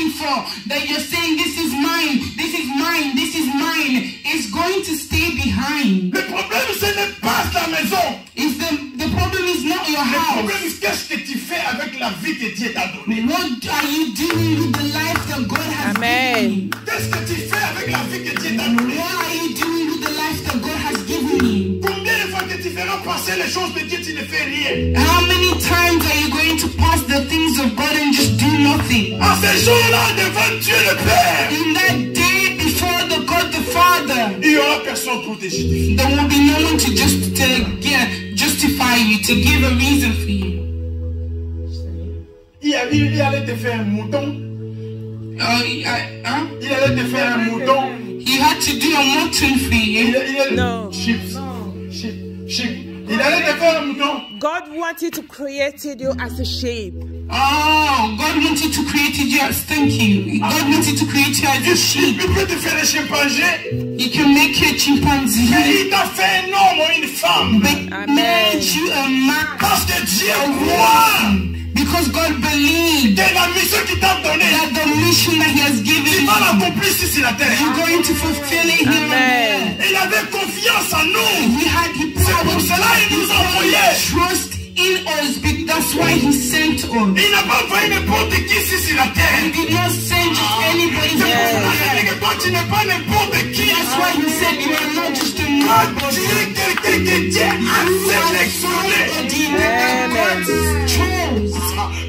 fighting for, that you're saying this is mine, this is mine, this is mine, is going to stay behind. Le problème, ce n'est pas ta maison. The problem is not your Le house. problème, qu'est-ce que tu fais avec la vie que Dieu t'a donnée? What are you doing with the life that God has given you? Qu'est-ce que tu fais avec la vie que Dieu t'a donnée? What are you doing with the life that God has given you? Combien de fois que tu feras passer les choses de Dieu, tu ne fais rien? How many times are you going to pass the things of God and just do nothing? En ce jour-là, devant Dieu le Père, In that day before the God the Father, il n'y aura personne pour te justifier. there will be no one to justify you, to give a reason for you. Il allait te faire un mouton. Il allait te faire un mouton. He had to do a mutton for you. No. Sheep. Il allait te faire un mouton. God wanted to create you as a sheep. Oh, God wanted to create you as, thank you. God wanted to create you as a sheep. Il peut te faire un chimpanzé. He can make you a chimpanzee. Mais il t'a fait un homme ou une femme. But Amen. made you a man. Parce que Dieu croit Because God believed que la mission qu'il t'a donnée, that the mission that He has given tu you, vas l'accomplir ici sur la terre. you're going to fulfill it here on Amen. earth. Il avait confiance en nous. He Pour cela, il nous a envoyé. trust in us. That's why He sent us. Il n'a pas envoyé n'importe qui ici sur la He terre. did not send just anybody C'est pour here. cela qu'il dit que toi, tu n'es pas n'importe qui. That's why He said you are not just a Toi, nobody. tu es quelqu'un que Dieu a sélectionné. God chose.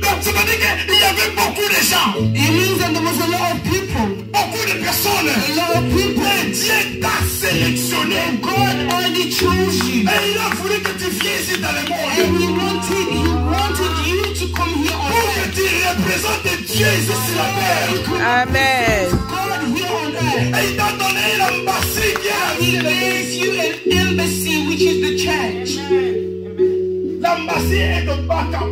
Donc, ça veut dire qu'il y avait beaucoup de gens, It means that there was a lot of people. beaucoup de personnes. A lot of people. Mais Dieu t'a sélectionné. God already chose you. Et il a voulu que tu viennes ici dans le monde. And He wanted you to come here on Pour que earth. tu représentes Dieu ici sur la terre. Amen. God here on earth. Et il t'a donné l'ambassade qui est He la vie. gave you an embassy, which is the church. L'ambassade est ton backup.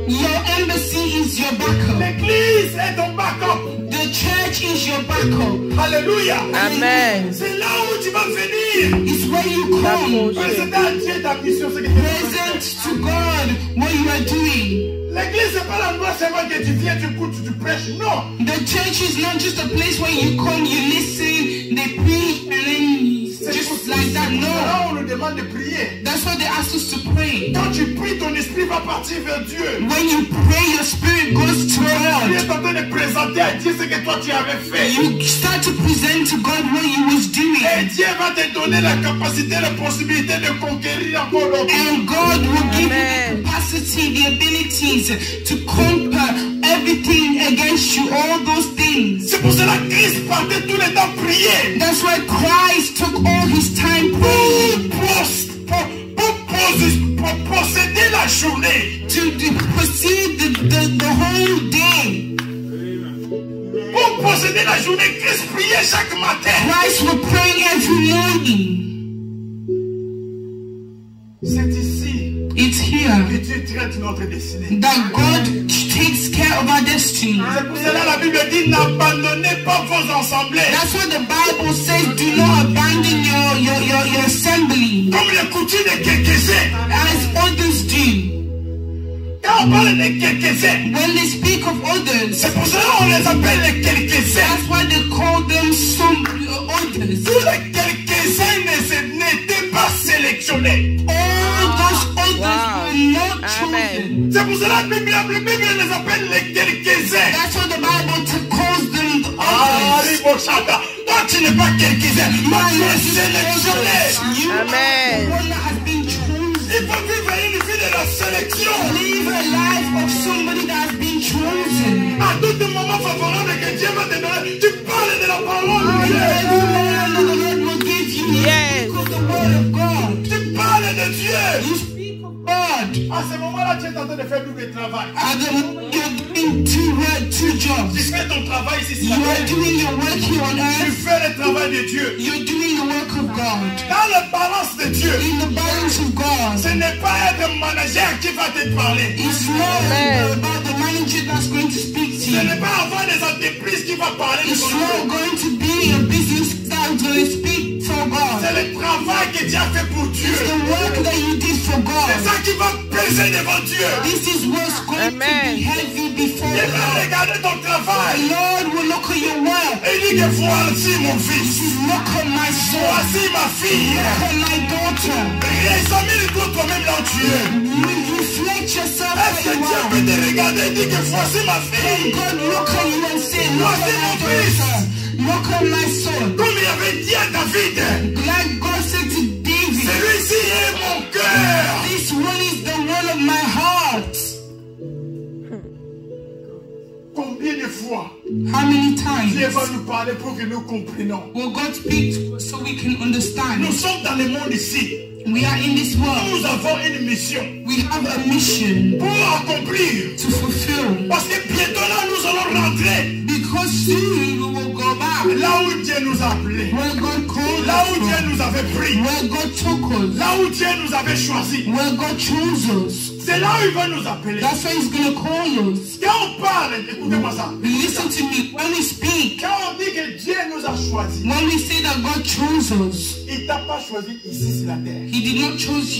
Your embassy is your backup. L'église est ton backup. The church is your backup. Alléluia. Amen. C'est là où tu vas venir. It's where you come. Présenter à Dieu ta mission. Ce que tu fais. Present to God what you are doing. L'église, c'est pas l'endroit seulement que tu viens, tu écoutes, tu prêches. Non. The church is not just a place where you come, you listen, they preach, and then just like that. No. Là, on nous demande de prier. That's why they ask us to pray. Quand tu pries, ton esprit va partir vers Dieu. When you pray, your spirit goes to Dieu God. est en train de présenter à Dieu ce que toi tu avais fait. You start to present to God what you was Et doing. Dieu va te donner la capacité, la possibilité de conquérir encore l'autre. And God will give you Amen. the capacity, the abilities to conquer everything against you, all those things. C'est pour cela que Christ partait tout le temps prier. That's why Christ took all His time praying Pour posséder la journée. to proceed the whole day. Pour posséder la journée, Christ priait chaque matin. Christ will pray every morning. C'est ici It's here que Dieu traite notre destinée. that God takes care of our destiny. C'est pour cela que la Bible dit n'abandonnez pas vos assemblées. That's what the Bible says. Do not abandon your assembly Comme les coutumes de quelques-uns. as others do. Quand on parle de quelques-uns, When they speak of others, c'est pour cela qu'on les appelle les quelques-uns. that's why they call them some others. Tous les quelques-uns n'étaient pas sélectionnés. All those others Wow. were not Amen. chosen. C'est pour cela que la Bible les appelle les quelques-uns. That's what the Bible calls them the Ah, others. Libochata. Toi, tu n'es pas quelques-uns. Toi, tu es sélectionné. You Amen. are the one that has been chosen. Il faut vivre une vie de la sélection. Live a life of somebody that has been chosen. À tout moment favorable que Dieu va te donner, tu parles de la parole de Dieu. Every moment that the Lord will give you, Yes. you speak of the word of God. Tu parles de Dieu. You speak of God. À ce moment-là, tu es en train de faire double travail. At the moment you're doing two Tu jobs. fais ton travail ici You sur la are terre. doing your work here on Tu earth. fais le travail de Dieu. You're doing the work of God. Dans la balance de Dieu, In the balance of God. ce n'est pas être manager qui va te parler. It's not Amen. about the manager that's going to speak to Ce you. n'est pas avoir des entreprises qui va parler de It's ton not nom. going to be a business that's going to speak for C'est God. le travail que Dieu a fait pour Dieu. It's the work that you did for C'est God. ça qui va peser devant Dieu. This is what's going to be heavy before Il va God. regarder ton The travail. Lord will look at your work. Et il dit que voici mon He fils. says, look at my son. Voici ma fille. Look at my daughter. Examine-toi toi-même là où tu es. You reflect yourself Est-ce que where you Dieu are. peut te regarder et dire que voici ma fille? God look at you and say, look Voici at my mon fils. daughter. Look at my son. Comme il avait dit à David, Like God said to David, celui-ci est mon cœur. this one is the one of my heart. Combien de fois How many Dieu times va nous parler pour que nous comprenions? will God speak to us so we can Nous understand? sommes dans le monde ici. We are in this world. Nous avons une mission We have a mission pour accomplir. to fulfill. Parce que bientôt là, nous allons rentrer Because soon we will go back là où Dieu nous a appelés. where God called Là us où Dieu from, nous avait pris. where God took us, Là où Dieu nous avait choisis. where God chose us. C'est là où il va nous appeler. That's why He's going to call us. Quand on parle, écoutez-moi ça. Listen to me. When we speak, Quand on dit que Dieu nous a choisis, when we say that God chose us, il t'a pas choisi ici sur la terre. He did not choose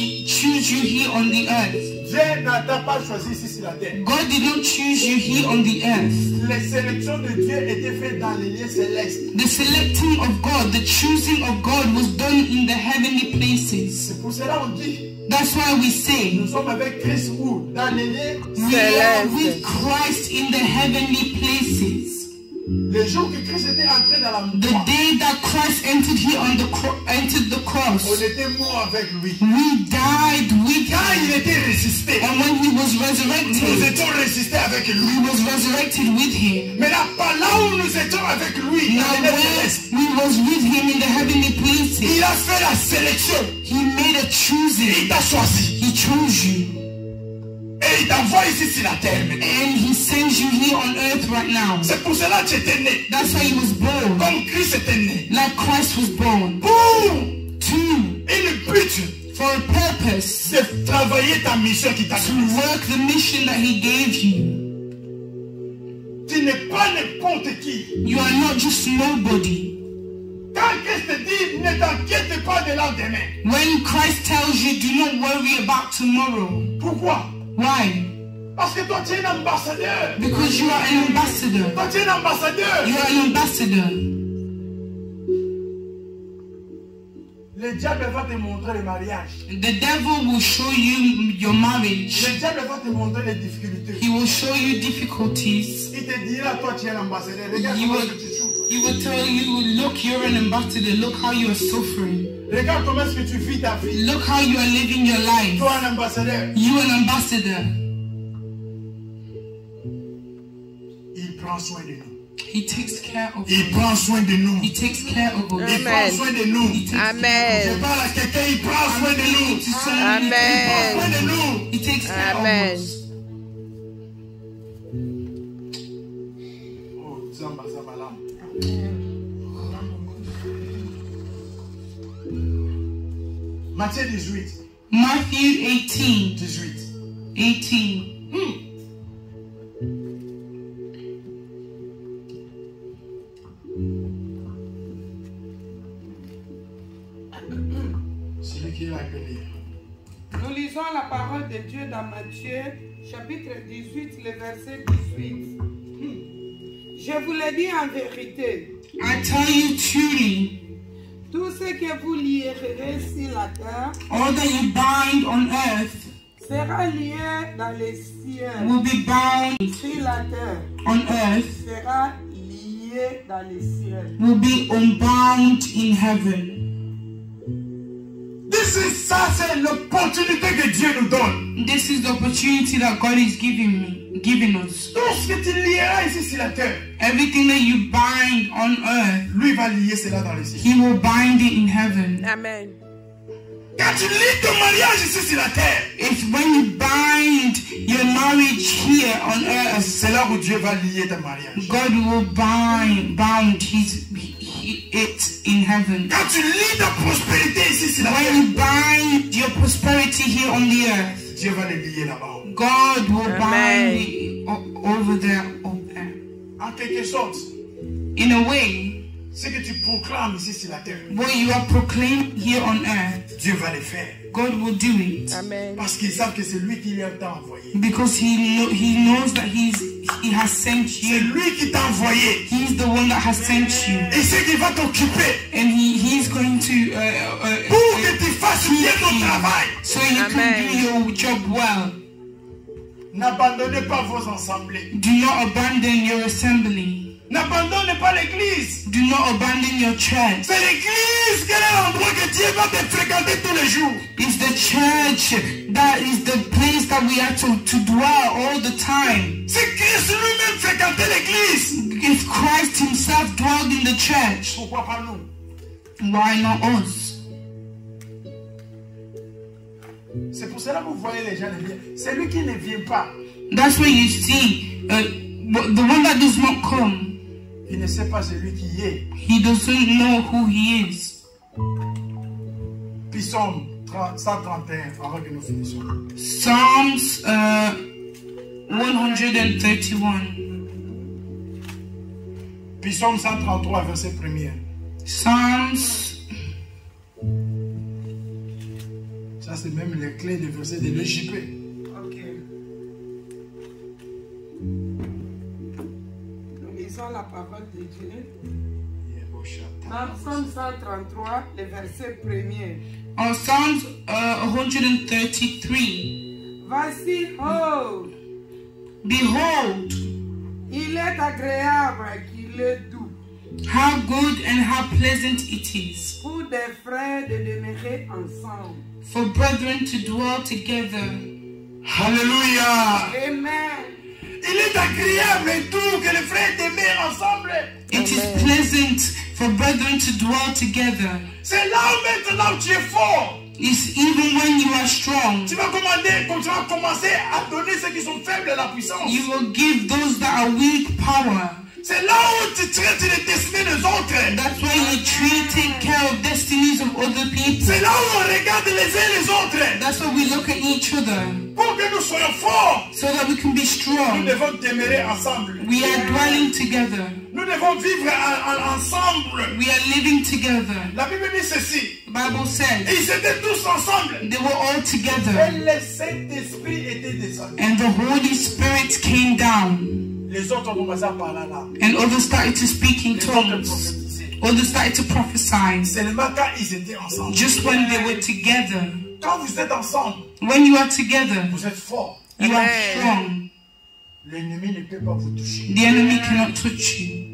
you here on the earth. Dieu n'a pas choisi ici sur la terre. God did not choose you here on the earth. Les sélections de Dieu étaient faites dans les lieux célestes. The selecting of God, the choosing of God was done in the heavenly places. C'est pour cela qu'on dit, That's why we say nous sommes avec Christ où? Dans les lieux. we are with Christ in the heavenly places. Le jour que Christ était entré dans la The mort, day that Christ entered here on entered the on cross, était mort avec lui. we died with Quand il Him. était ressuscité, And when He was nous resurrected, étions ressuscités avec lui. we was resurrected with Him. Mais là, pas là où nous étions avec lui, Now dans les lieux where célestes, we was with Him in the heavenly places, il a fait la sélection. He made a Il choosing. t'a choisi. He chose you. Et il t'envoie ici sur la terre maintenant. And He sends you here on earth right now. C'est pour cela que tu étais né. That's why He was born. Comme Christ était né. Like Christ was born. Pour To, une but for a purpose, de travailler ta mission qui t'a to donné. work the mission that He gave you. Tu n'es pas n'importe qui. You are not just nobody. Quand Christ te dit, ne t'inquiète pas de l'endemain. When Christ tells you, do not worry about tomorrow. Pourquoi? Why? Parce que toi, tu es un ambassadeur. Because you are an ambassador. Toi, tu es un ambassadeur. You are an ambassador. Le diable va te montrer le mariage. The devil will show you your marriage. Le diable va te montrer les difficultés. He will show you difficulties. Il te dira, toi, tu es un ambassadeur. Regarde He comment will, est-ce que tu souffres. he will tell you, look, you're an ambassador. Look how you are suffering. Regarde comment est-ce que tu vis ta vie. Look how you are living your life. Toi, un ambassadeur. You an ambassador. Il prend soin de nous. He takes care of Il us. prend soin de nous. He takes care of us. Il prend soin de nous. He takes Je Amen. parle à quelqu'un, il prend soin de nous. to someone. Il prend soin Amen. de nous. He takes care Amen. of us. Oh, Zamba, Zamba, Lam. Matthieu 18. Matthew 18. 18. 18. Celui qui est là, il peut lire. Nous lisons la parole de Dieu dans Matthieu, chapitre 18, le verset 18. Je vous le dis en vérité, I tell you truly, tout ce que vous lierez sur la terre all that you bind on earth sera lié dans les cieux. will be bound Sur la terre on earth, sera lié dans les cieux. will be unbound in heaven. Ça, c'est l'opportunité que Dieu nous donne. This is the opportunity that God is giving us. Tout ce que tu lieras ici sur la terre, Everything that you bind on earth, lui va lier cela dans les cieux. He will bind it in heaven. Amen. Quand tu lis ton mariage ici sur la terre, If when you bind your marriage here on earth, c'est là où Dieu va lier ton mariage. God will bound it in heaven. Quand tu lis ta prospérité ici sur la When terre, you bind your prosperity here on the earth, Dieu va le lier là-bas. God will Amen. bind it over there, up there. En quelque sorte, In a way, Ce que tu proclames ici sur la terre, What you are proclaiming here on earth, Dieu va le faire. God will do it. Amen. Parce qu'ils savent que c'est lui qui les a envoyés. Because he knows that he has sent C'est you. lui qui t'a envoyé. He's the one that has sent you. Et c'est qu'il va t'occuper And he's going to pour que tu fasses bien ton travail. so you Amen. can do your job well. N'abandonnez pas vos assemblées. Do not abandon your assembly. N'abandonnez pas l'église. Do not abandon your church. C'est l'église qui est l'endroit que Dieu va te fréquenter tous les jours. It's the church that is the place that we are to dwell all the time. C'est Christ lui-même fréquentait l'église. If Christ himself dwelled in the church, Pourquoi pas nous? why not us? C'est pour cela que vous voyez les gens ne viennent. C'est lui qui ne vient pas. That's why you see the one that does not come. Il ne sait pas celui qui est. He doesn't know who he is. Psaume 131, avant que nous finissions. Psalms 131. Psaume 133, verset 1er. Psalms. Ça, c'est même les clés des versets de l'EJP. Ok. Nous lisons la parole de Dieu. Dans Psaume 133, le verset 1er. On Psalms 133. Voici, oh, Behold, il est agréable qu'il est doux how good and how pleasant it is pour des frères de demeurer ensemble. for brethren to dwell together. Alléluia. Amen. Il est agréable et tout que les frères demeurent ensemble. It is pleasant for brethren to dwell together. C'est là où maintenant tu es fort. It's even when you are strong. Tu vas commencer à donner ceux qui sont faibles la puissance. You will give those that are weak power. C'est là où tu traites les destinées des autres. That's why you take care of destinies of other people. C'est là où on regarde les uns les autres. That's why we look at each other Pour que nous soyons forts, so that we can be nous strong. devons demeurer ensemble. We are dwelling together. Nous devons vivre ensemble. We are living together. La Bible dit ceci. The Bible says Ils étaient tous ensemble. they were all Et together le Saint-Esprit était descendu. and the Holy Spirit came down Les autres ont commencé à parler là. and others started to speak in Les autres tongues. prophétisaient. Others started to prophesy Seulement quand ils étaient ensemble. just when they were together. Quand vous êtes ensemble, When you are together, vous êtes forts. you are Amen. strong. L'ennemi ne peut pas vous toucher. The enemy cannot touch you.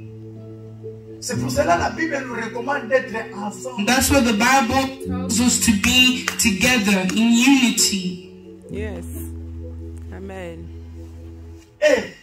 C'est pour cela que la Bible nous recommande d'être ensemble. That's why the Bible tells us to be together in unity. Yes. Amen. Et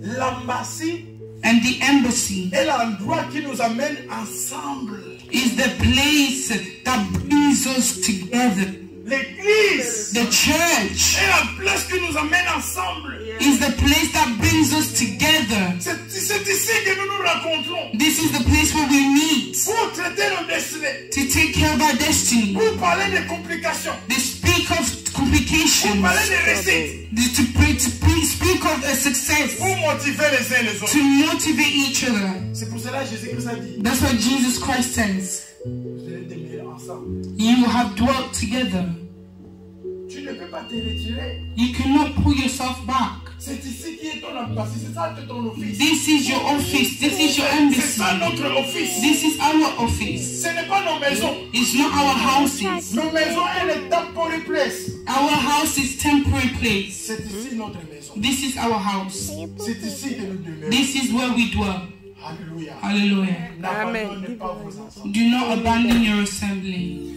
l'ambassade And the embassy est l'endroit qui nous amène ensemble. is the place that brings us together. L'église The church est la place qui nous amène ensemble. is the place that brings us together. C'est ici que nous nous rencontrons This is the place where we meet pour traiter nos destinées, to take care of our destiny. pour parler des complications, They speak of pour complications, parler des réussites, to speak of a success, pour motiver les uns les autres. to motivate each other. C'est pour cela que Jésus-Christ a dit, That's what Jesus Christ says. vous allez demeurer ensemble. You have dwelt together. Tu ne peux pas te retirer. You cannot pull yourself back. C'est ici qui est ton embassade, c'est ça que ton office. This is your office. This is your C'est embassy. ça notre office. This is our office. Ce n'est pas nos maisons. It's not our houses. Nos maisons, elles est temporary place. Our house is temporary place. C'est ici notre maison. This is our house. C'est ici que nous demeurons. This is where we dwell. Alléluia. Hallelujah. N'abandonnez pas vos enfants. Do not abandon your assembly.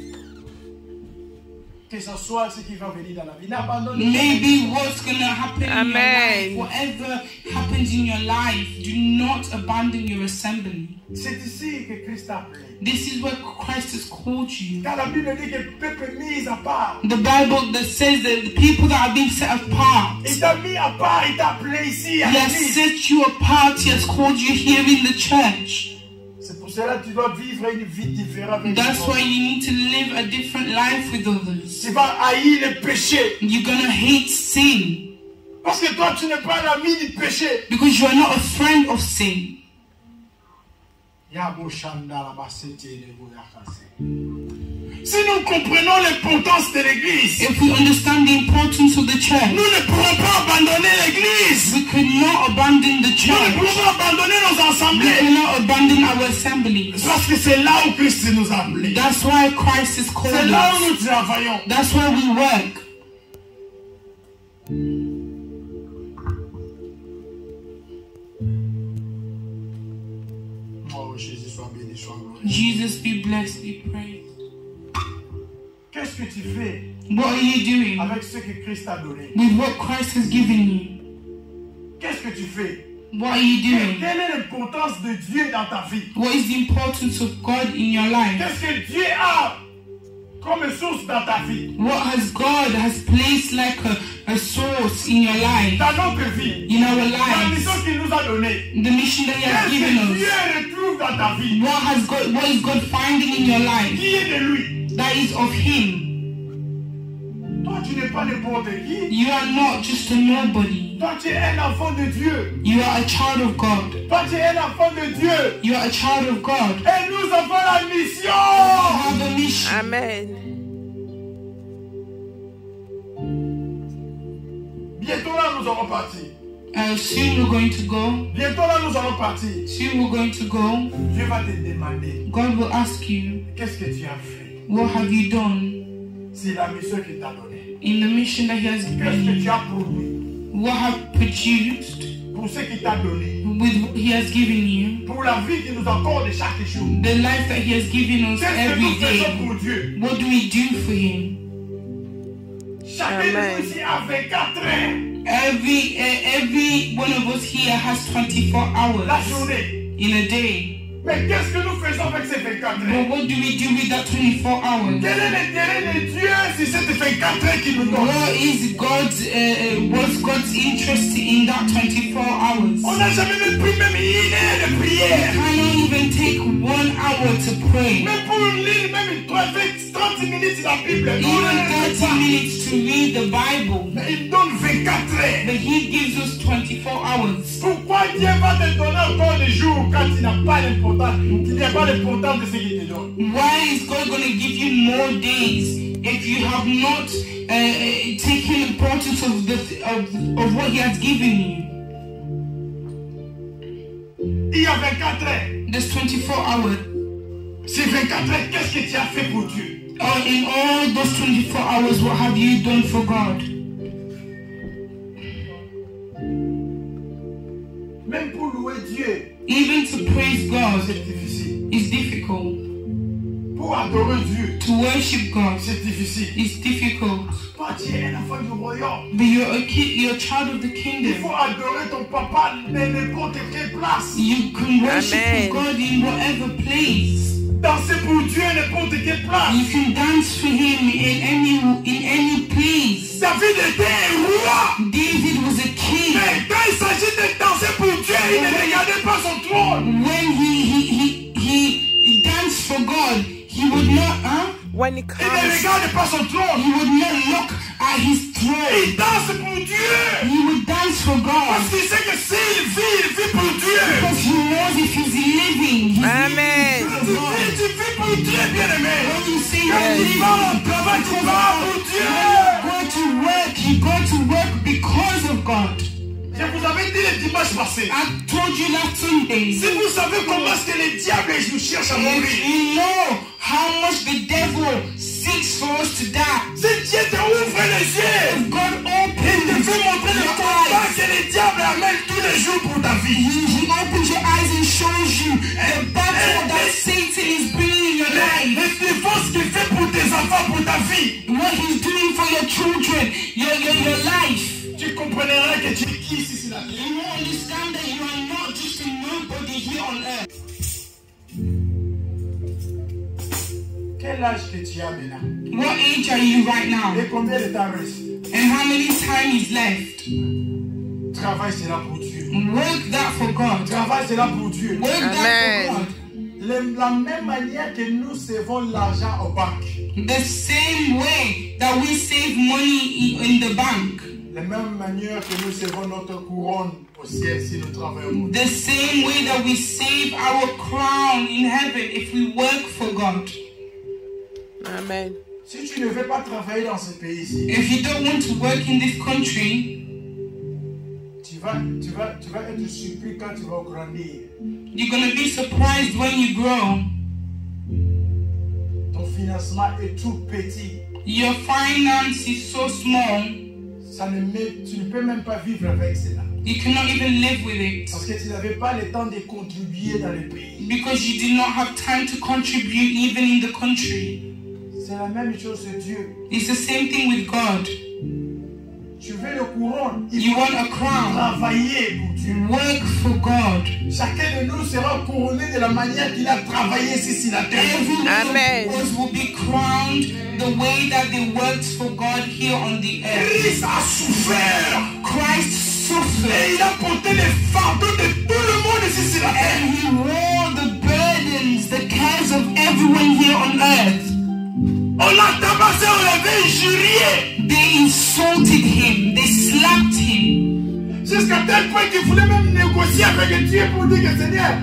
Que ce soit ce qui va venir dans la vie. N'abandonnez pas. Maybe what's going to happen in Amen. your life, whatever happens in your life, do not abandon your assembly. C'est ici que Christ a appelé. This is where Christ has called you. Car la Bible dit que le peuple est mis à part. The Bible that says that the people that are being set apart, Il t'a mis à part, il t'a appelé ici à He has l'église. set you apart, He has called you here in the church. C'est pour cela que tu dois vivre une vie différente. avec That's les why autres. you need to live a different life with others. Tu vas haïr le péché. You're gonna hate sin Parce que toi, tu n'es pas l'ami du péché. because you are not a friend of sin. Si nous comprenons l'importance de l'église, if we understand the importance of the church, nous ne pourrons pas abandonner l'église. we could not abandon the Nous ne church. pourrons pas abandonner nos We assemblées. cannot abandon our assemblies. Parce que c'est là où Christ nous a appelés. That's why Christ is C'est calling là us. où nous travaillons. That's why we work. Oh, Jésus soit béni, soit glorifié. Jesus be blessed, be praised. Qu'est-ce que tu fais What are you doing avec ce que Christ t'a donné? with what Christ has given you? Qu'est-ce que tu fais? What are you doing? Quelle est l'importance de Dieu dans ta vie? What is the importance of God in your life? Qu'est-ce que Dieu a comme source dans ta vie? What has God has placed like a source in your life, Dans notre vie. in our La mission lives, qu'il nous a donnée. the mission that He has Qu'est-ce given que us? Dieu retrouve dans ta vie? What is God finding in your life Qui est de lui? that is of Him? Toi, tu n'es pas n'importe qui. You are not just a nobody. Toi, tu es un enfant de Dieu. You are a child of God. Toi, tu es un enfant de Dieu. You are a child of God. Et nous avons la mission. You have a mission. Amen. Bientôt là, nous allons partir. Soon we're going to go. Bientôt là, nous allons partir. Soon we're going to go. Dieu va te demander, God will ask you, qu'est-ce que tu as fait? what have you done C'est la mission qu'il t'a donnée. in the mission that He has Qu'est-ce given que you? tu as produit What have produced pour ce qu'il t'a donné? with what He has given you? Pour la vie qu'il nous accorde chaque jour. The life that He has given us Qu'est-ce que every nous faisons day. pour Dieu? What do we do for Him? Chacun de Amen. nous ici a 24 heures. Every one of us here has 24 La hours journée. in a day. Mais qu'est-ce que nous faisons avec ces 24 But heures? what do we do with that 24 hours? Quel est l'intérêt de Dieu si cette 24 heures qu'il nous donne? What's God's interest in that 24 hours? On n'a jamais même pris même une heure de prière. Cannot even take 1 hour to pray. Mais pour lire même 30 minutes la Bible, Even on ne 30 minutes to read the Bible. Mais il donne 24 heures. But He gives us 24 hours. Pourquoi Dieu va te donner encore des jours quand il n'a pas l'importance, qu'il n'y a pas l'importance de ce qu'il te donne? Why is God going to give you more days if you have not taken importance of what He has given you? Il y a 24 heures. There's 24 hours. Ces 24 heures, qu'est-ce que tu as fait pour Dieu? In all those 24 hours, what have you done for God? Même pour louer Dieu, Even to praise God c'est difficile. is difficult. Pour adorer Dieu, To worship God c'est difficile. is difficult. Toi, tu es un enfant du royaume. But you're a kid, you're a child of the Il kingdom. faut adorer ton papa de n'importe quelle place. You can worship Amen. God in whatever place. Danser pour Dieu à n'importe quelle place. You can dance for Him in any place. David était un roi. David was a king. Mais quand il s'agit de danser pour Dieu, il ne regardait pas son trône. When he danced for God, he would not, When it Il ne comes, regarde pas son trône. he would not look at his throne. Il danse pour Dieu. He would dance for Parce God qu'il sait que s'il vit, il vit pour Dieu. because he knows if he's living, he's Amen. living Tu for God. vis, tu vis pour Dieu, bien-aimé. When you say Quand you're tu vas au living travail, tu vas pour Dieu. you go to work because of God. Je vous avais dit le dimanche passé. I told you last Sunday. Si vous savez comment est-ce que le diable nous cherche à If mourir. you know how much the devil seeks for us to die, Si Dieu te ouvre les yeux, if God il te opens fait montrer le your combat eyes, que le diable amène tous les jours pour ta vie. he opens your eyes and shows you the battle that Satan is bringing in your life. Les défenses qu'il fait pour tes enfants, pour ta vie. What he's doing for your children, your life. Tu comprendras que tu es qui ici sur la terre. You will understand that you are not just a nobody here on earth. Quel âge que tu as maintenant? What age are you right now? Et combien de temps reste? And how many time is left? Travaille cela pour Dieu. Work that for God. Travaille cela pour Dieu. Work that Amen. for God. La même manière que nous savons l'argent aux banques. The same way that we save money in the bank. La même manière que nous servons notre couronne au ciel si nous travaillons. The same way that we save our crown in heaven if we work for God. Amen. Si tu ne veux pas travailler dans ce pays-ci, If you don't want to work in this country, tu vas être surpris quand tu vas grandir. you're going to be surprised when you grow. Ton financement est tout petit. Your finance is so small, Tu ne peux même pas vivre avec cela. you cannot even live with it. Parce que tu n'avais pas le temps de contribuer dans le pays. Because you did not have time to contribute even in the country. C'est la même chose de Dieu. It's the same thing with God. Tu veux le couronne. Il You faut want a crown. travailler pour Dieu. Work for God. Chacun de nous sera couronné de la manière qu'il a travaillé ici sur la terre. Every one Amen. of us will be crowned the way that they worked for God here on the earth. Christ a souffert. Christ Et suffered il a porté les fardeaux de tout le monde ici sur la terre. and he wore the burdens, the cares of everyone here on earth. On l'a tabassé, on l'avait injurié. They insulted him, they slapped him, Jusqu'à tel point qu'il voulait même négocier avec Dieu pour dire que Seigneur,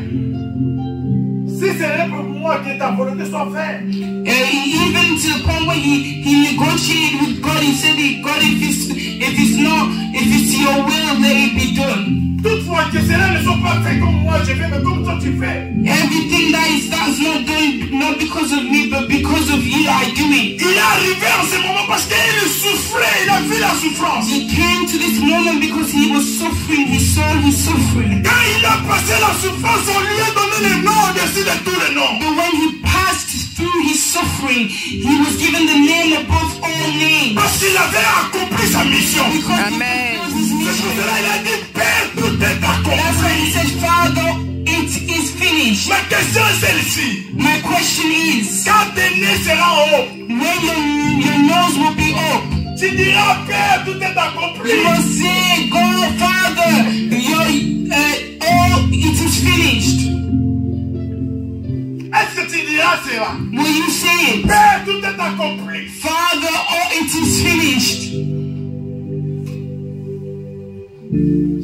si c'est pour moi que ta volonté soit faite. even to the point where he negotiated with God. He said, God, if it's your will, let it be done. Toutefois que cela ne soit pas fait comme moi je fais, mais comme toi tu fais. Everything that's not done, not because of me, but because of you, I do it. Il est arrivé en ce moment parce qu'il souffrait, il a vu la souffrance. He came to this moment because he was suffering. He saw his suffering. Quand il a passé la souffrance, on lui a donné le nom au-dessus de tous les noms. But when he passed through his suffering, he was given the name above all names. Parce qu'il avait accompli sa mission. Because Amen. his C'est mission. pour cela qu'il a dit, Père, tout est That's why he accompli. said, Father, it is finished. Ma question est celle-ci. My question is, Quand tes nez seront hauts, when your nose will be up, tu diras, Père, tout est accompli. you will say, God, Father, it is finished. Est-ce que tu diras cela? Will you say it? Père, tout est accompli. Father, it is finished.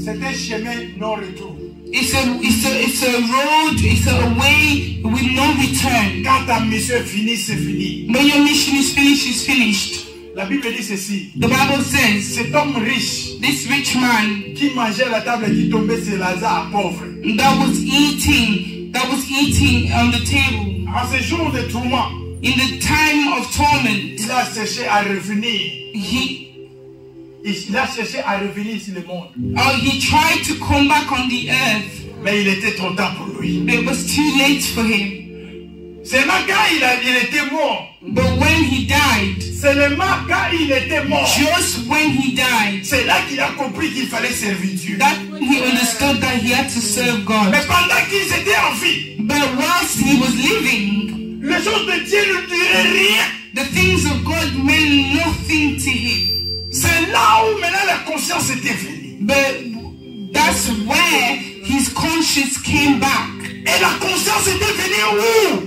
C'est un chemin non-retour. It's a road, it's a way with no return. Quand ta mission est finie, c'est fini. When your mission is finished, it's finished. La Bible dit ceci. The Bible says, Cet homme riche this rich man qui mangeait à la table et qui tombait, c'est Lazare pauvre. that was eating on the table, En ce jour de tourment, in the time of torment, il a cherché à revenir. he Il a cherché à revenir sur le monde. he tried to come back on the earth, Mais il était trop tard pour lui. but it was too late for him. Seulement quand il était mort. But when he died, Seulement quand il était mort. just when he died, C'est là qu'il a compris qu'il fallait servir Dieu. that he understood that he had to serve God. Mais pendant qu'ils étaient en vie, But whilst he was living, les choses de Dieu ne duraient rien. the things of God meant nothing to him. C'est là où maintenant la conscience était venue. But that's where his conscience came back. Et la conscience était venue où?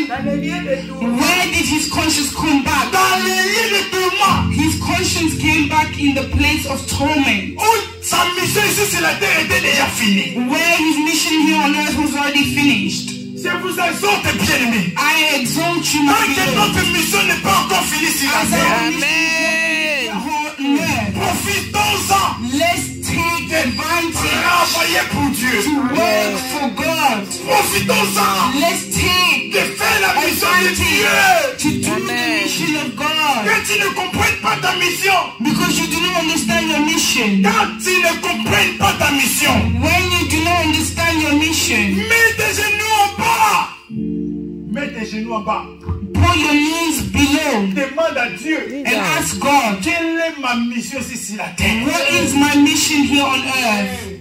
Dans les lieux de tourment. Where did his conscience come back? Dans les lieux de tourment. His conscience came back in the place of torment, Où sa mission ici sur la terre était déjà finie. where his mission here on earth was already finished. Je vous exhorte, bien-aimés. I exalt you, my Tant que beloved. notre mission n'est pas encore finie sur la As terre, our mission on earth, profitons-en. let's take advantage Travaillez pour Dieu. to work for God. Profitons-en Let's take de faire la mission de Dieu. to do the Amen. mission of God. Quand tu ne comprends pas ta mission, Because you do not understand your mission. quand tu ne comprends pas ta mission, When you do not understand your mission, mets tes genoux en bas. Mets tes genoux en bas. put your knees below Demande à Dieu. and ask God, Quelle est ma mission ici sur la terre? what is my mission here on earth?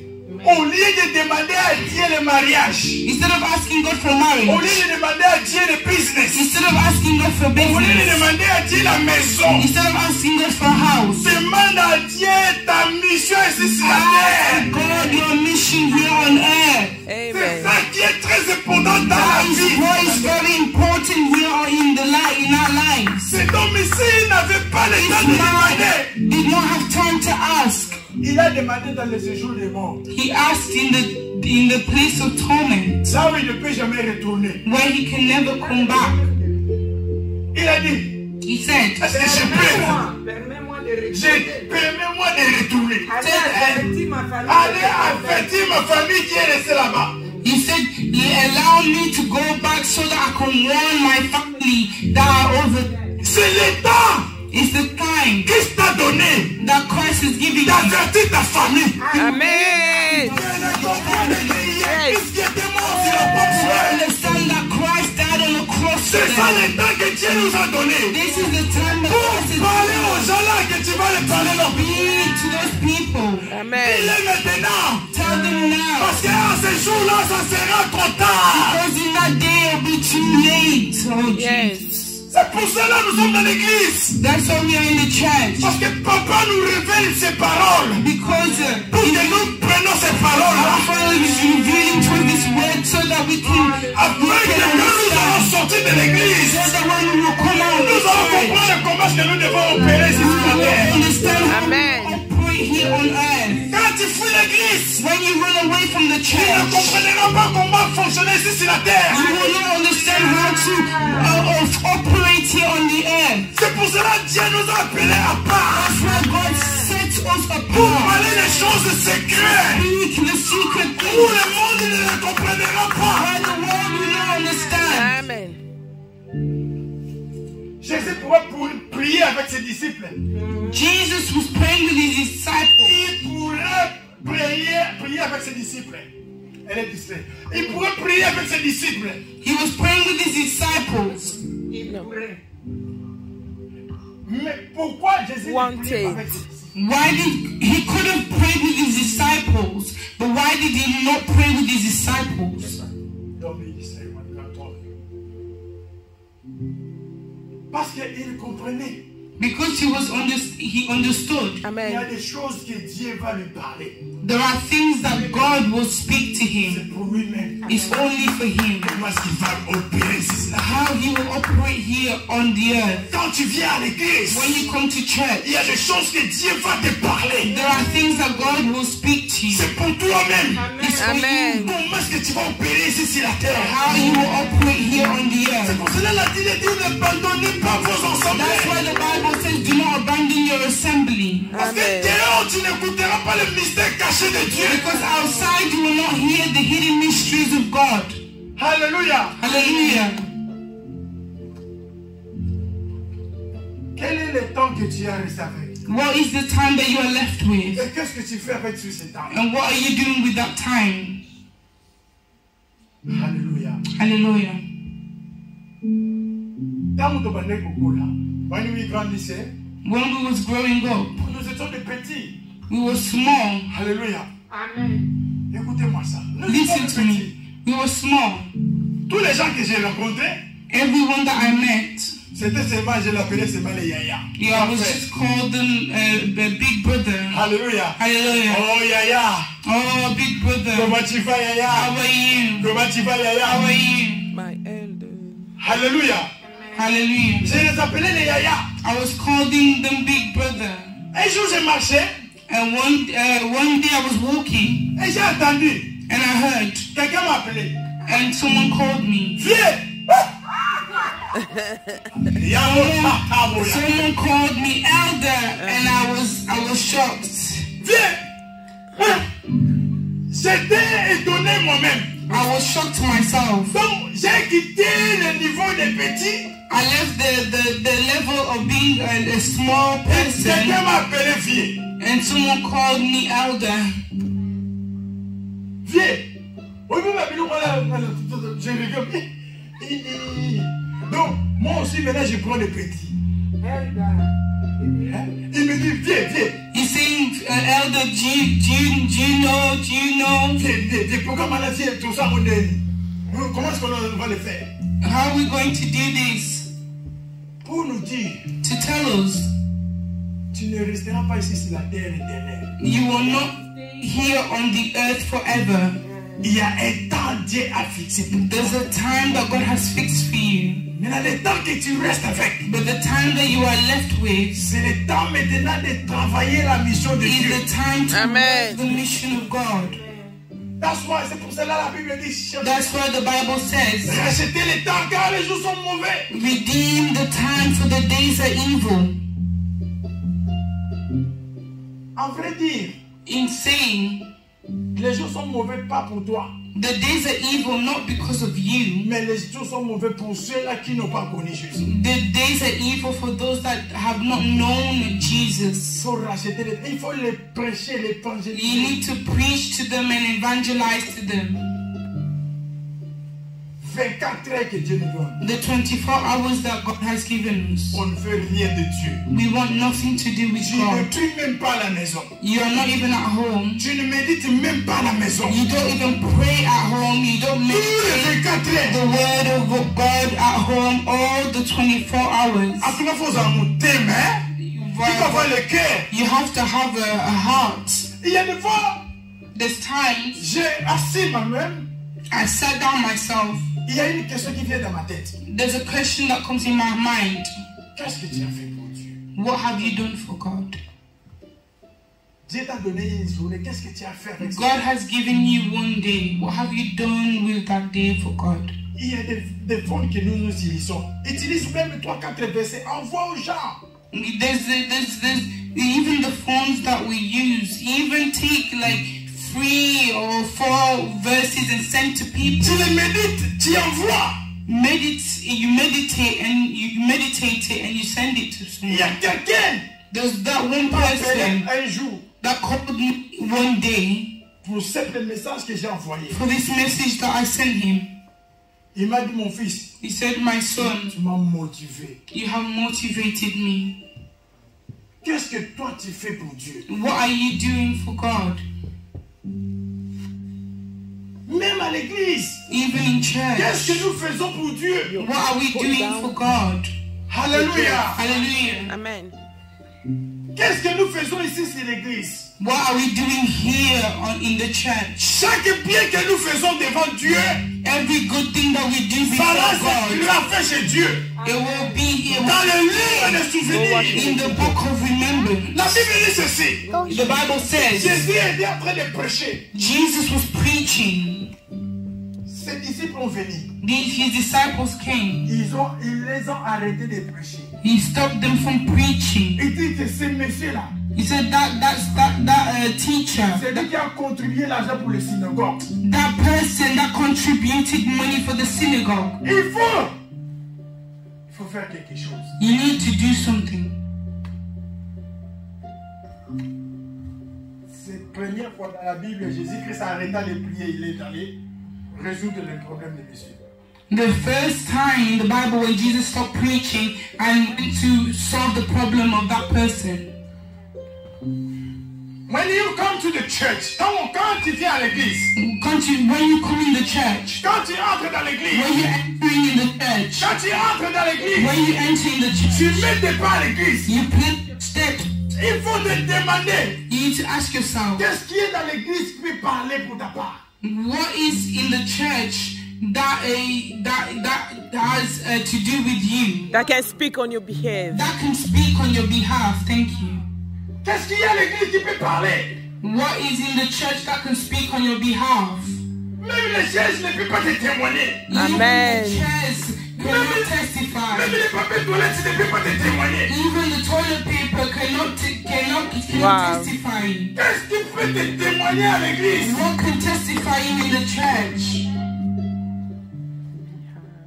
Au lieu de demander à Dieu le mariage, Instead of asking God for au lieu marriage, de demander à Dieu le business, instead of asking God for au lieu de business, demander à Dieu la maison, instead of asking God for a house, demande à Dieu ta mission ici sur la ask terre. God your mission here on earth. C'est Amen. ça qui est très important dans la That is vie. what is very important here in our lives. Cet homme ici n'avait pas le temps de This man demander. did not have time demandé dans le séjour des morts. He asked in the place of torment, Là où il ne peut jamais retourner. where he can never come back. Il a dit, He said, est-ce que je peux? Permets-moi de retourner. Permets-moi de retourner. Allez avertir ma famille. Allez avertir ma famille qui est restée là-bas. he said, allow me to go back so that I can warn my family that are over there. C'est le temps It's the time Christ t'a donné that Christ is giving you d'avertir ta famille. Amen. Qu'est-ce qui était mort sur la porte? understand that Christ died on the cross for C'est ça them. le temps que Dieu nous a donné. This is the time that Christ is Parlez aux gens là que tu vas les parler non plus. speaking to those people. Amen. Il est maintenant. Tell them now. Parce qu'à ce jour-là, ça sera trop tard. Because in that day it'll be too late. Oh, Yes. Jesus. C'est pour cela que nous sommes dans l'église. That's why we are in the church. Parce que papa nous révèle ses paroles. Because Pour que nous prenions ces paroles-là. our Father is revealing to this word so that we can Après que nous allons sortir de l'église, so that when we will come out of nous the allons church, comprendre comment est-ce que nous devons opérer ici sur la we will terre. understand how Amen. we operate here on earth. Quand tu fuis l'église, When you run away from the tu ne church, comprendras pas comment fonctionner ici sur la terre. you will not understand how to operate here on the earth. C'est pour cela que Dieu nous a appelés à part. That's why God sets us Pour apart. parler des choses secrètes. Speak the secret Où things le monde ne les comprendra pas. where the world will not understand. Amen. Jésus pourrait prier avec ses disciples. Jesus was praying with his disciples. Il pourrait prier avec ses disciples. Elle est distraite. Il pourrait prier avec ses disciples. He was praying with his disciples. Il pourrait. Mais pourquoi Jésus ne prie pas avec ses disciples? Why did he could have prayed with his disciples, but why did he not pray with his disciples? Don't be distracted when you are talking. Parce qu'il comprenait. Because he understood. Il y a Amen. des choses que Dieu va lui parler. There are things that God will speak to him. C'est pour lui-même. It's only for him. Comment est-ce qu'il va opérer ici? How he will operate here on the earth. Quand tu viens à l'église, When you come to church, il y a des choses que Dieu va te parler. there are things that God will speak to you. C'est pour toi-même. It's for Amen. you. Comment est-ce que tu vas opérer ici sur la terre? How you will operate here on the C'est earth. pour cela la Bible dit n'abandonnez pas vos That's why assemblées. the Bible says, do not abandon your assembly. Parce que Amen. dehors, tu n'écouteras pas le mystère caché de Dieu. Because outside you will not hear the hidden mysteries of God. Alléluia. Hallelujah. Quel est le temps que tu as resté avec? What is the time that you are left with? Et qu'est-ce que tu fais avec tout ce temps? And what are you doing with that time? Alléluia. Hallelujah. Dans mon bandé Kokola, quand nous grandissions, When we was growing up, nous étions des petits. we were small. Alléluia. Amen. Écoutez-moi ça. Nous Listen étions to des me. petits. We were small. Tous les gens que j'ai rencontrés, Everyone that I met, c'était seulement, je l'appelais seulement les yaya. yeah, I was just called them the big brother. Alléluia. Hallelujah. Oh yaya. Oh, big brother. Comment tu vas How yaya? are you? Comment tu vas How yaya? are you? My elder. Alléluia. Hallelujah. Je les appelais les yaya. I was calling them big brother. Un jour j'ai marché And one day I was walking et j'ai entendu. and I heard Quelqu'un m'a appelé. and someone called me. Viens. Someone called me elder and I was shocked. Viens. J'étais étonné moi-même. I was shocked myself. Donc j'ai quitté le niveau des petits. I left the level of being a small person Quelqu'un m'a appelé vieux. and someone called me elder. Viens. Oui, vous m'appelez voilà. Je rigole. Donc moi aussi maintenant je prends les petits. Il me dit viens, viens. He's saying, elder, do you know? Viens. Pourquoi maintenant viens tout ça mon dernier? Comment est-ce qu'on va le faire? How are we going to do this? Pour nous dire, To tell us tu ne resteras pas ici sur la terre éternelle. you will not here on the earth forever. Il y a un temps Dieu a fixé pour toi. There's a time that God has fixed for you. Maintenant, le temps que tu restes avec, But the time that you are left with c'est le temps maintenant de travailler la mission de is Dieu. the time to Amen. work the mission of God. That's why, c'est pour cela la Bible dit That's why the Bible says, rachetez le temps car les jours sont mauvais. redeem the time for the days are evil. En vrai dire, In saying, les jours sont mauvais pas pour toi, the days are evil not because of you. mais les jours sont mauvais pour ceux-là qui n'ont pas connu Jésus. The days are evil for those that have not known Il Jesus. faut racheter le temps, il faut les prêcher, les You évangéliser. need to preach to them and evangelize to them. 24 heures que Dieu nous donne. The 24 hours that God has given us. On ne veut rien de Dieu. We want nothing to do with Tu ne God. pries même pas à la maison. You are not even at home. Tu ne médites même pas à la maison. You don't even pray at home. You don't Tous les meditate 24 heures. the word of God at home all the 24 hours. Après, il faut avoir un thème, hein? Il faut avoir le cœur. You have to have a heart. Il y a des fois, There's times j'ai assis moi-même. I sat down myself. Il y a une question qui vient dans ma tête. There's a question that comes in my mind. Qu'est-ce que tu as fait pour Dieu? What have you done for God? Dieu t'a donné une journée. Qu'est-ce que tu as fait avec ça? God has given you one day. What have you done with that day for God? Il y a des fonds que nous utilisons. Utilise même 3-4 versets. Envoie aux gens. There's even the phones that we use. Even take like 3 or 4 verses and send to people. Tu les médites, tu envoies. You meditate it and you send it to Il y a someone. quelqu'un There's that one qui m'a appelé person un jour that called me one day pour simple message que j'ai envoyé. for this message that I sent him. Il m'a dit, mon fils, He said, my son, tu m'as motivé. you have motivated me. Qu'est-ce que toi tu fais pour Dieu? What are you doing for God? Même à l'église, Even in qu'est-ce church, que nous faisons pour Dieu? what are we doing for God? Alléluia. Hallelujah. Amen. Qu'est-ce que nous faisons ici sur l'église? What are we doing here in the church? Chaque bien que nous faisons devant Dieu, Every good thing that we do ça là, before c'est God, l'a fait chez Dieu. it will be here Dans le livre des souvenirs. in the book of remembrance. La Bible dit ceci. The Bible says Jésus était en train de prêcher. Jesus was preaching. Ses disciples ont venu. His disciples came. Ils les ont arrêtés de prêcher. He stopped them from preaching. Il dit que ce monsieur-là, He said that teacher, c'est lui qui a contribué l'argent pour les synagogues. that person that contributed money for the synagogue. Il faut faire quelque chose. You need to do something. C'est la première fois dans la Bible, Jésus-Christ a arrêté de prier. Il est allé résoudre le problème de monsieur. The first time in the Bible where Jesus stopped preaching and went to solve the problem of that person. When you come to the church, quand tu viens à l'église, When you come in the church, quand tu entres dans l'église, when you're entering in the church, quand tu entres dans l'église, when you enter in the tu church, mets tes pas à l'église. you put steps. Il faut te demander, You need to ask yourself, qu'est-ce qui est dans l'église qui peut parler pour ta part? what is in the church that has to do with you, That can speak on your behalf. that can speak on your behalf? Thank you. Qu'est-ce qu'il y a à l'église qui peut parler? What is in the church that can speak on your behalf? Même les chaises ne peuvent pas te témoigner. Amen. Even the chairs cannot testify. Même les papiers de toilette ne peuvent pas te témoigner. Even the toilet paper cannot Wow. testify. Qu'est-ce qui peut te témoigner à l'église? What can testify you in the church?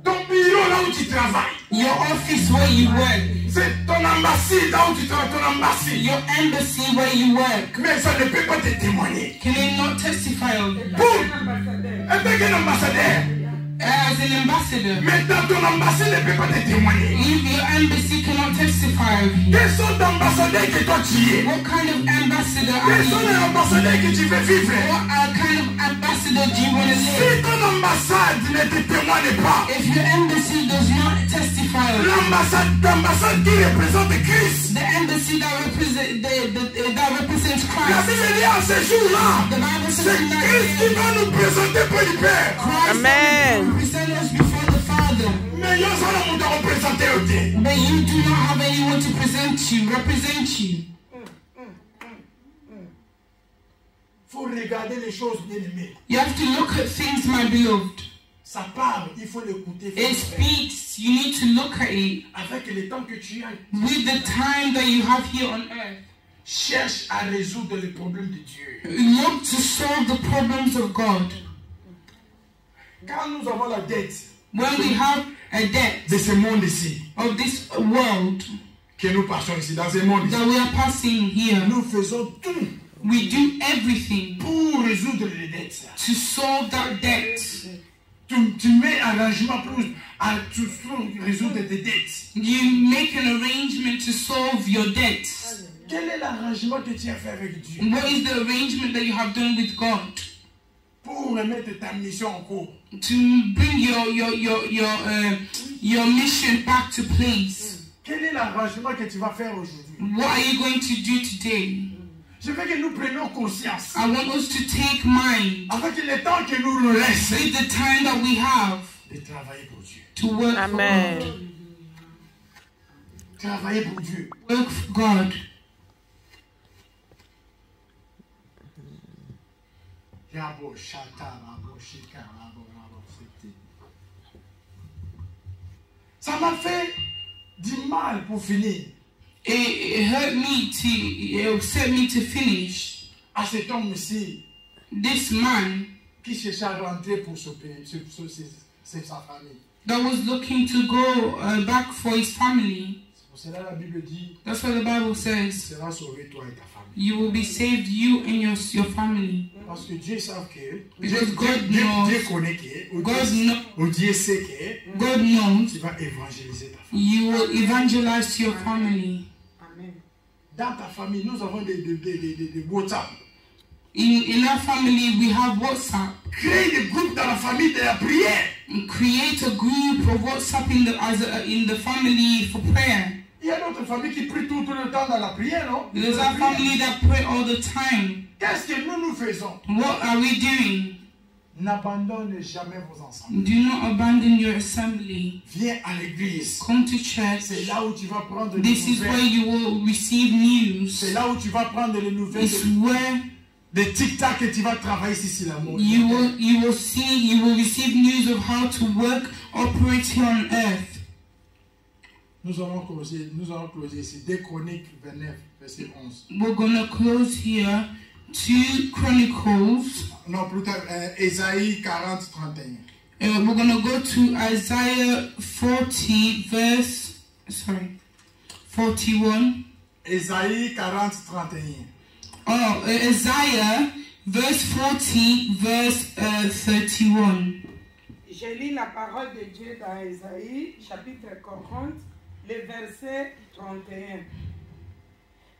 Ton bureau là où tu travailles. Your office where you work. C'est ton ambassade là où tu travailles, ton ambassade. Your embassy where you work. Mais ça ne peut pas te témoigner. Can it not testify of you? Pour être un ambassadeur. As an ambassador, Maintenant ton ambassade ne peut pas te témoigner. if your embassy cannot testify of you, Quels sont les ambassadeurs que toi tu es? what kind of ambassador are Quels sont you? les ambassadeurs que tu veux vivre? What kind of ambassador do you want to Si live? ton ambassade ne te témoigne pas, If your embassy does not testify of you, l'ambassade qui représente Christ. the embassy that represents La Christ, Bible dit en ce jour-là, the Bible says c'est in that Christ qui day, va nous présenter pour le Père. Christ Amen. will present us before the Father. Father. Mais yo ça la monte à représenter au thé. But you do not have anyone to represent you. Faut regarder les choses bien aimées. You have to look at things, my beloved. Ça parle, il faut l'écouter. It speaks, you need to look at it. Avec le temps que tu as, With the time that you have here on earth, cherche à résoudre les problèmes de Dieu. look to solve the problems of God. Quand nous avons la dette When we have a debt de ce monde ici, of this world que nous passons ici, dans ce monde ici, that we are passing here, nous faisons tout we do everything pour résoudre les dettes. to solve that debt. Tu mets un arrangement pour résoudre tes dettes. You make an arrangement to solve your debts. Quel est l'arrangement que tu as fait avec Dieu What is the arrangement that you have done with God pour remettre ta mission en cours? to bring your mission back to place? Quel est l'arrangement que tu vas faire aujourd'hui? What are you going to do today? Je veux que nous prenions conscience I want us to take mind avec le temps que nous reste with the time that we have de travailler pour Dieu. to work Amen. for God. Travailler pour Dieu. Work for God. Ça m'a fait du mal pour finir. It hurt me it upset me to finish. À cet homme-ci This man qui cherchait à rentrer pour sa famille. that was looking to go back for his family. C'est pour cela la Bible dit, That's what the Bible tu says. seras sauvé toi et ta famille. You will be saved, you and your family. Parce que Dieu sait que, Because God knows. Dieu connaît que, ou Dieu sait que, God knows tu vas évangéliser ta famille. you will evangelize to your family. Dans ta famille, nous avons des WhatsApp. In our family, we have WhatsApp. Crée des groupes dans la famille de la prière. Create a group of WhatsApp in the family for prayer. Il y a d'autres familles qui prient tout le temps dans la prière, non? There's a family that pray all the time. Qu'est-ce que nous faisons? What are we doing? N'abandonne jamais vos ensembles. Do not abandon your assembly. Viens à l'église. Come to church. C'est là où tu vas prendre les This is where nouvelles. you will receive news. C'est là où tu vas prendre les nouvelles It's where de TikTok et tu vas travailler ici sur la mode. you will receive news of how to operate here on earth. Nous allons closer ici. 2 Chroniques 29, verset 11. We're gonna close here. 2 Chronicles. Non, plutôt Ésaïe 40, 31. We're gonna go to Isaiah 41. Ésaïe 40, 31. Oh, Isaiah verse 40, verse 31. Je lis la parole de Dieu dans Ésaïe, chapitre 40, le verset 31.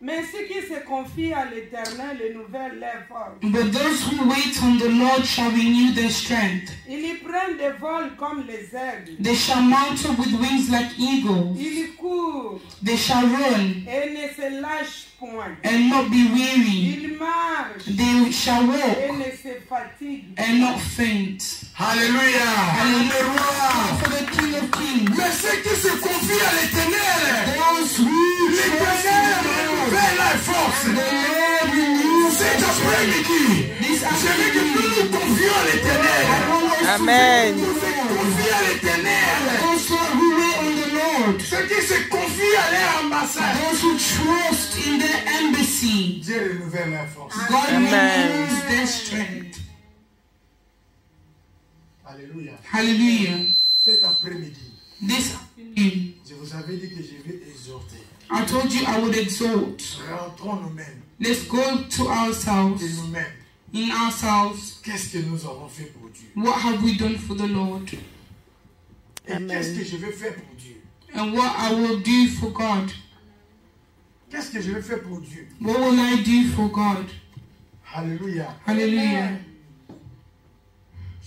Mais ceux qui se confient à l'Éternel, les nouvelles lèvent force. But those who wait on the Lord shall renew their strength. Ils y prennent des vols comme les aigles. They shall mount up with wings like eagles. Ils y courent They shall run et ne se lâchent point. and not be weary. Ils marchent They shall et walk ne se fatiguent. and not faint. Alléluia. Hallelujah. For the King of Kings. Mais ceux qui se confient à l'Éternel, Those who l'Éternel renouvelle la force. the Lord renews Cet après-midi, this je veux que nous nous confions à l'Éternel. Amen. Nous nous confions à l'Éternel. Those who wait on the Lord. Ceux qui se confient à leur ambassade. Those who trust in their embassy. Dieu renouvelle la force. God Amen. renews their strength. Alléluia. Hallelujah. Cet après-midi, This afternoon, je vous avais dit que je vais exhorter. I told you I would exalt. Rentrons nous-mêmes Let's go to et ourselves, nous-mêmes. in ourselves. Qu'est-ce que nous avons fait pour Dieu? What have we done for the Lord? Et qu'est-ce que je vais faire pour Dieu? And what I will do for God? Qu'est-ce que je vais faire pour Dieu? What will I do for God? Alléluia. Hallelujah.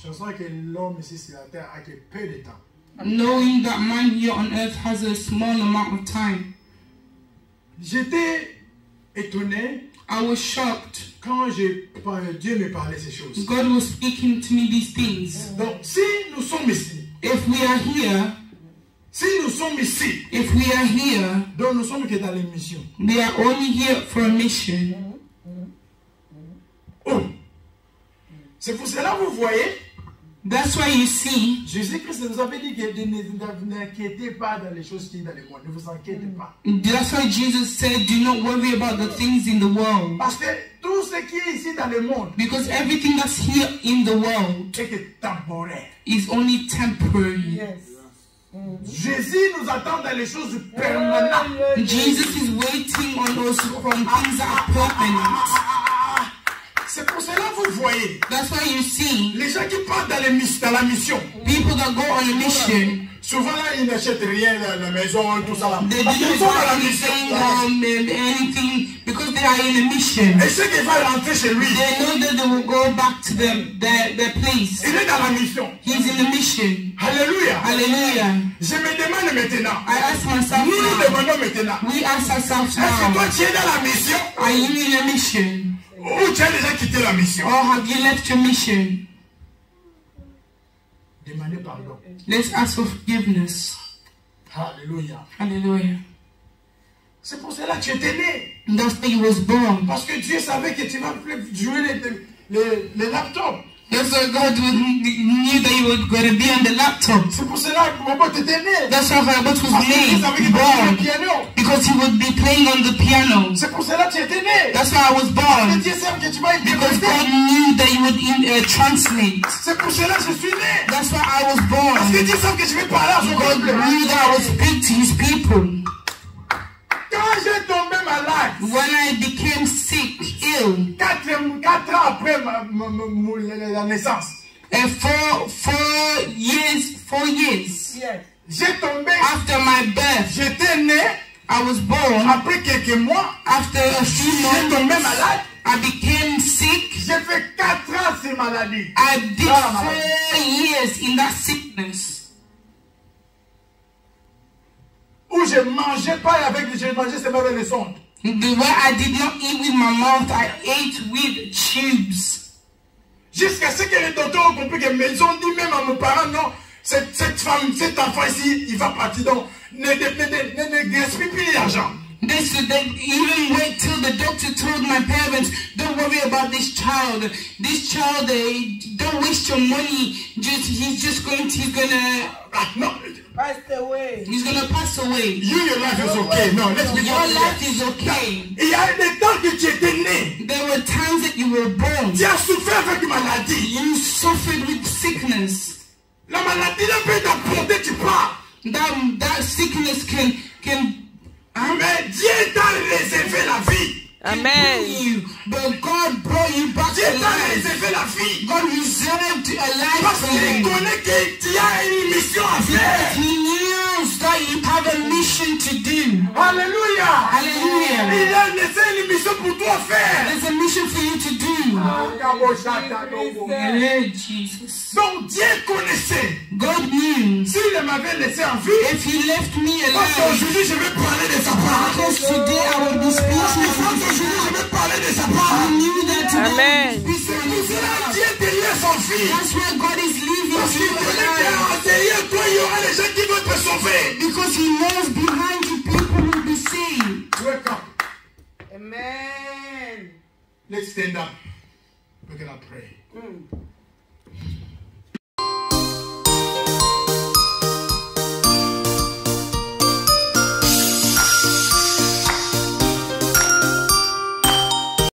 Je sens que l'homme ici sur la terre a que peu de temps. Knowing that man here on earth has a small amount of time. J'étais étonné I was shocked. quand Dieu me parlait ces choses. God was speaking to me these things. Donc, si nous sommes ici, If we are here, Si nous sommes ici, if we are here, donc nous sommes que dans les missions. we are only here for a mission. Oh. C'est pour cela que vous voyez, That's why you see, Jésus-Christ nous avait dit que ne n'inquiétez pas dans les choses qui sont dans le monde. Ne vous inquiétez pas. that's why Jesus said, do not worry about the things in the world. Parce que tout ce qui est ici dans le monde Because everything that's here in the world est que temporaire. is only temporary. Yes. Jésus nous attend dans les choses permanentes. Jesus is waiting on us from things that are permanent. C'est pour cela que vous voyez, That's why you see, les gens qui partent dans la mission, people that go on a mission, souvent là, ils n'achètent rien, la maison, tout ça là. they Parce qu'ils didn't sont dans la buy mission. anything, anything, because they are in a mission. Et ceux qui vont rentrer chez lui, They know that they will go back to their place. il est dans la mission. He's in a mission. Alléluia. Hallelujah. Je me demande maintenant, I ask myself nous nous now, demandons maintenant, we ask ourselves est-ce que toi now, tu es dans la mission are you in a mission? ou tu as déjà quitté la mission? Or have you left your mission? Demandez pardon. Let's ask for forgiveness. Alléluia. Hallelujah. C'est pour cela que tu étais né. That's why you was born. Parce que Dieu savait que tu vas jouer les laptops. That's why God knew that you were going to be on the laptop. C'est pour cela que mon pote était né. That's why Robert was Parce que Dieu savait que tu vas jouer le made, born, piano. because he would be playing on the piano. C'est pour cela que tu étais né. That's why I was Parce que born, Dieu savait que tu vas because God interpréter. knew that you would translate. C'est pour cela que je suis né. That's why I was Parce born. que Dieu savait que je vais parler à son God peuple. knew that I would speak to his people. Quand j'ai tombé malade, When I became sick, ill, 4 ans après la naissance, and 4 years Yes. j'ai tombé, after my birth, j'étais né, I was born. après quelques mois, After a few j'ai tombé months, malade, I became sick. j'ai fait 4 ans cette maladie. I did Ah, 4 years in that sickness. Où je mangeais pas avec, je mangeais seulement avec les sondes. The way I did not eat with my mouth, I ate with tubes. Jusqu'à ce que les docteurs ont compris que, mais ils ont dit même à mes parents, non, cette femme, cet enfant ici, il va partir, donc ne gaspille plus l'argent. They even wait till the doctor told my parents, don't worry about this child. This child, don't waste your money. He's gonna No, Passed away. pass away. your life is okay. No, let's be Your honest. life is okay. Il y a des temps que tu étais né. There were times that you were born. Tu as souffert avec maladie. You suffered with sickness. La maladie ne peut t'apporter, tu pars. That sickness can Mais Dieu t'a réservé la vie. Amen. you, but God brought you back Dieu to t'a life. réservé la vie. God reserved a life Parce for qu'il you. connaît que tu as une mission à faire. He knows that you have a mission to do. Alléluia. Hallelujah. Il a laissé une mission pour toi faire. There's a mission for you to do. Hallelujah, Jesus. Donc Dieu connaissait. God knew. S'il m'avait laissé en vie, If He left me parce alive, qu'aujourd'hui je vais parler de sa part. because today I will be speaking Parce of qu'aujourd'hui His je vais parler de sa I part. knew that today Amen. I would be C'est speaking pour of His cela que love. Dieu derrière son fils. That's why God is leaving Parce qu'il you connaît alive. que derrière toi il y aura des gens qui vont te sauver. Because He knows behind you people will be saved. Wake up. Amen. Let's stand up. We're gonna pray.